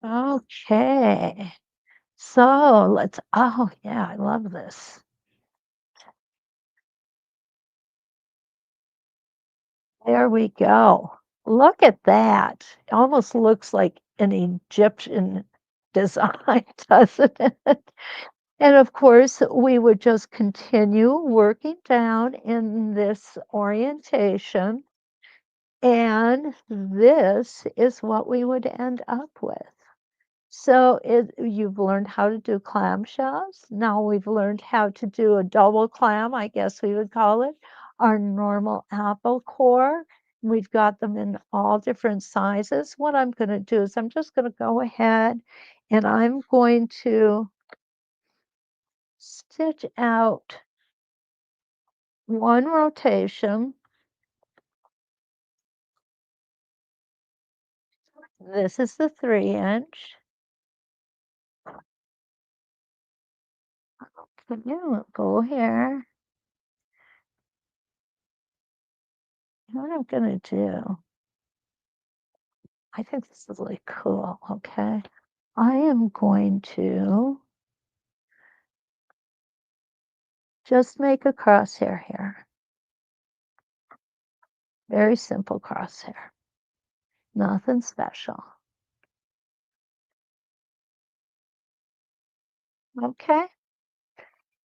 Okay. So let's, oh yeah, I love this. There we go. Look at that. It almost looks like an Egyptian design, doesn't it? And of course, we would just continue working down in this orientation. And this is what we would end up with. So you've learned how to do clamshells. Now we've learned how to do a double clam, I guess we would call it, our normal apple core. We've got them in all different sizes. What I'm going to do is I'm just going to go ahead and I'm going to stitch out one rotation. This is the 3-inch. Yeah, go here. What I'm going to do, I think this is really cool, okay? I am going to just make a crosshair here. Very simple crosshair. Nothing special. Okay?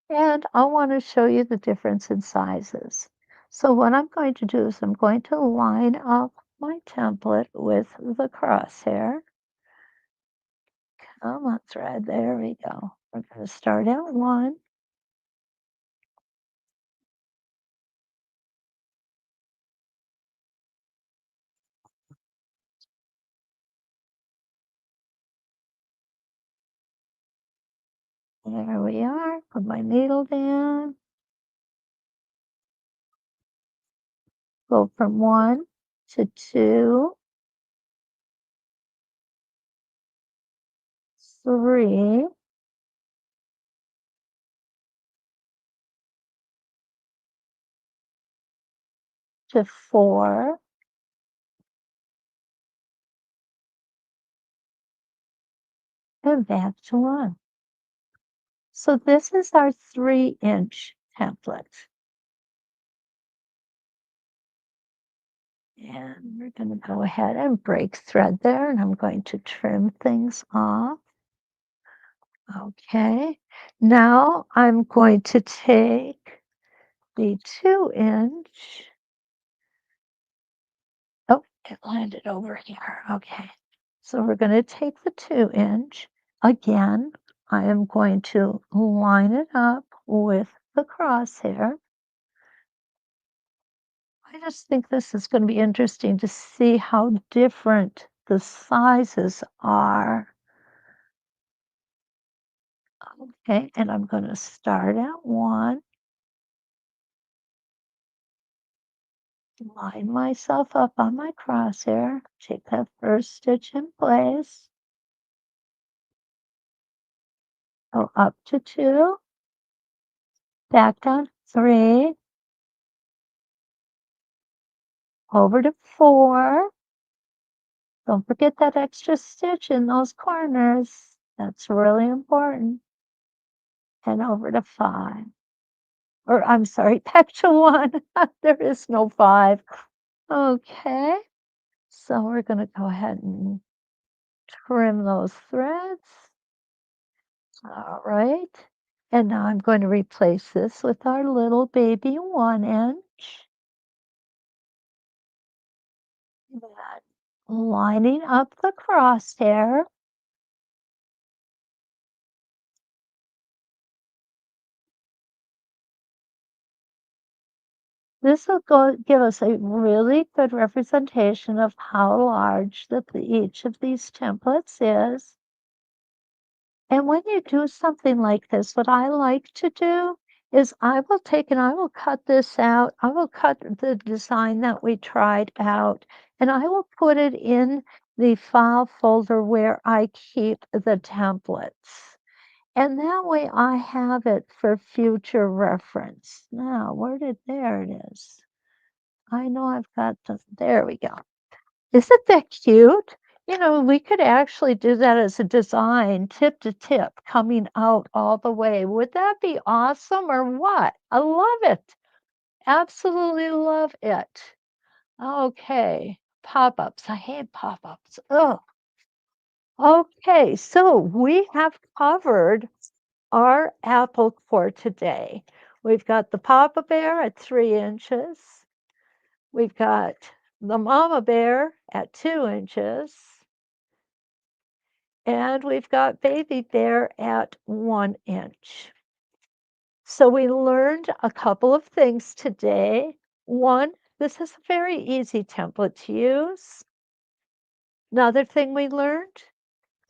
And I want to show you the difference in sizes. So what I'm going to do is I'm going to line up my template with the crosshair. Come on, thread. There we go. We're going to start at 1. There we are. Put my needle down. Go from 1 to 2, 3, to 4, and back to 1. So this is our 3-inch template. And we're going to go ahead and break thread there, and I'm going to trim things off. Okay, now I'm going to take the 2-inch. Oh, it landed over here. Okay, so we're going to take the 2-inch. Again, I am going to line it up with the crosshair. I just think this is going to be interesting to see how different the sizes are. Okay, and I'm going to start at 1, line myself up on my crosshair, take that first stitch in place, go up to 2, back down 3, over to 4. Don't forget that extra stitch in those corners. That's really important. And over to 5. Or I'm sorry, back to 1. There is no 5. Okay. So we're going to go ahead and trim those threads. All right. And now I'm going to replace this with our little baby 1 inch. That lining up the crosshair. This will give us a really good representation of how large each of these templates is. And when you do something like this, what I like to do is I will take and I will cut this out. I will cut the design that we tried out and I will put it in the file folder where I keep the templates. And that way I have it for future reference. Now, there it is. I know I've got there we go. Isn't that cute? You know, we could actually do that as a design, tip to tip, coming out all the way. Would that be awesome or what? I love it. Absolutely love it. Okay, pop-ups. I hate pop-ups. Oh, okay. So we have covered our apple core today. We've got the Papa Bear at 3 inches. We've got the Mama Bear at 2 inches. And we've got Baby Bear at 1 inch. So we learned a couple of things today. One, this is a very easy template to use. Another thing we learned,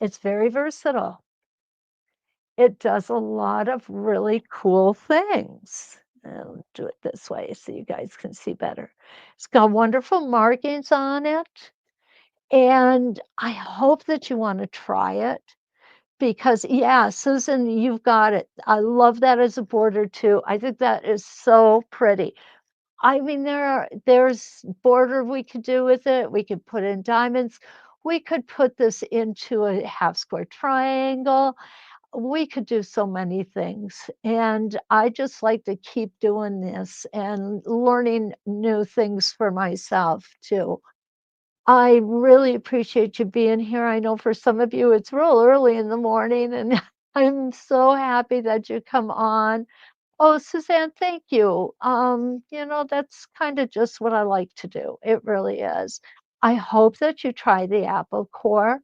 it's very versatile. It does a lot of really cool things. I'll do it this way so you guys can see better. It's got wonderful markings on it. And I hope that you want to try it. Because yeah, Susan, you've got it. I love that as a border too. I think that is so pretty. I mean, there's border we could do with it. We could put in diamonds. We could put this into a half square triangle. We could do so many things. And I just like to keep doing this and learning new things for myself too. I really appreciate you being here. I know for some of you it's real early in the morning, and I'm so happy that you come on. Oh, Suzanne, thank you. That's kind of just what I like to do. It really is. I hope that you try the Apple Core.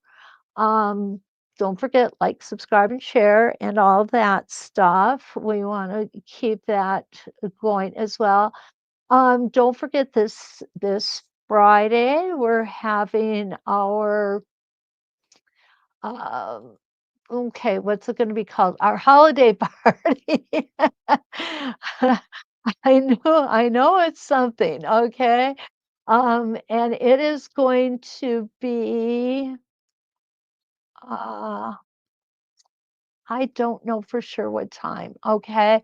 Um, don't forget, like, subscribe, and share, and all that stuff. We want to keep that going as well. Don't forget this Friday, we're having our um, okay, what's it gonna be called? Our holiday party. I know it's something, okay? And it is going to be, uh, I don't know for sure what time, okay?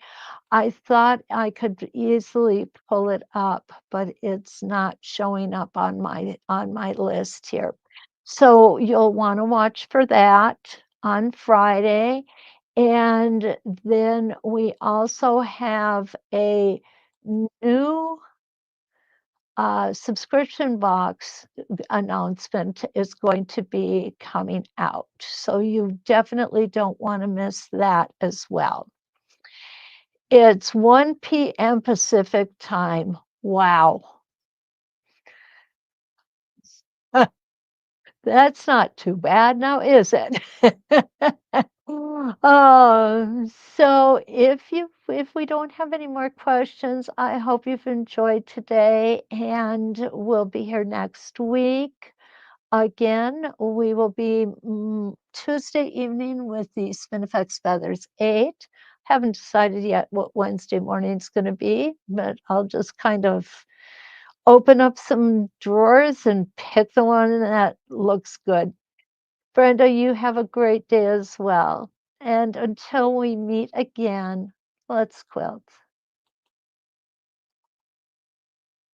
I thought I could easily pull it up, but it's not showing up on my list here. So you'll want to watch for that on Friday. And then we also have a new subscription box announcement is going to be coming out. So you definitely don't want to miss that as well. It's 1 p.m. Pacific time. Wow. That's not too bad now, is it? So if we don't have any more questions, I hope you've enjoyed today, and we'll be here next week. Again, we will be Tuesday evening with the Spinifex Feathers 8. Haven't decided yet what Wednesday morning is going to be, but I'll just kind of open up some drawers and pick the one that looks good. Brenda, you have a great day as well. And until we meet again, let's quilt.